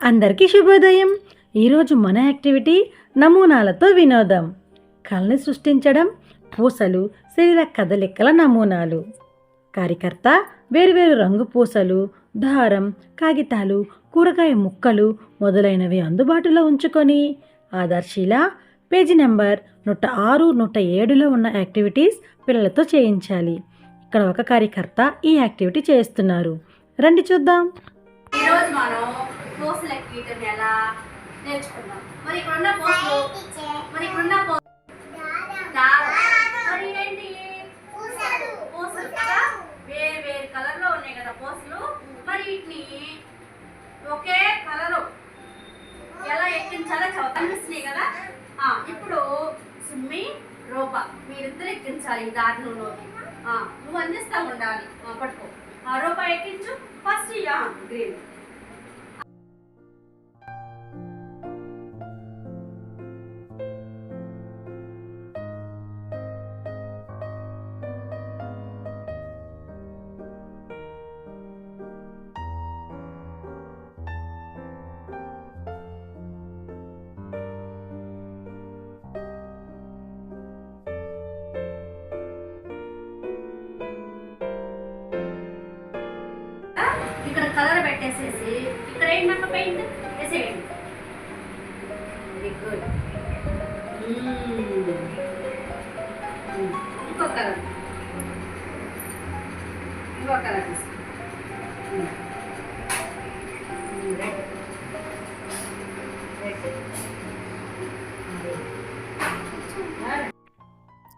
అందరికీ శుభోదయం. ఈరోజు మన యాక్టివిటీ నమూనాలతో వినోదం. కళని సృష్టించడం, పూసలు, శరీర కదలికల నమూనాలు. కార్యకర్త వేరువేరు రంగు పూసలు, దారం, కాగితాలు, కూరగాయ ముక్కలు మొదలైనవి అందుబాటులో ఉంచుకొని ఆదర్శిల పేజీ నెంబర్ 106, 107లో ఉన్న యాక్టివిటీస్ పిల్లలతో చేయించాలి. ఇక్కడ ఒక కార్యకర్త ఈ యాక్టివిటీ చేస్తున్నారు. రండి చూద్దాం. ఈరోజు మనం పూసలు గీయటం ఎలా నేర్చుకుందాం. మరి ఇక్కడున్న పూసలు పూసలు కదా వేరు వేరు కలర్లో ఉన్నాయి కదా పూసలు. మరి వీటిని ఒకే కలరు ఎలా ఎక్కించాలో కనిపిస్తున్నాయి కదా. ఇప్పుడు సుమ్మి రూప మీరిద్దరు ఎక్కించాలి ఈ దారుణంలోకి. నువ్వు అందిస్తా ఉండాలి. పట్టుకో రూప ఎక్కించు. First green. ఇక్కడ కలర్ పెట్టేసేసి ఇక్కడ ఏంటక్క పెయింట్ వేసేయండి. Very good. ఇంకో కలర్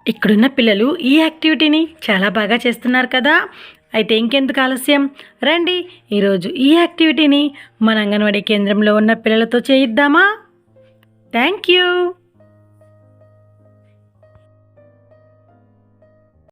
ఇక్కడున్న పిల్లలు ఈ యాక్టివిటీని చాలా బాగా చేస్తున్నారు కదా. అయితే ఇంకెందుకు ఆలస్యం, రండి ఈరోజు ఈ యాక్టివిటీని మన అంగన్వాడీ కేంద్రంలో ఉన్న పిల్లలతో చేయిద్దామా. Thank you.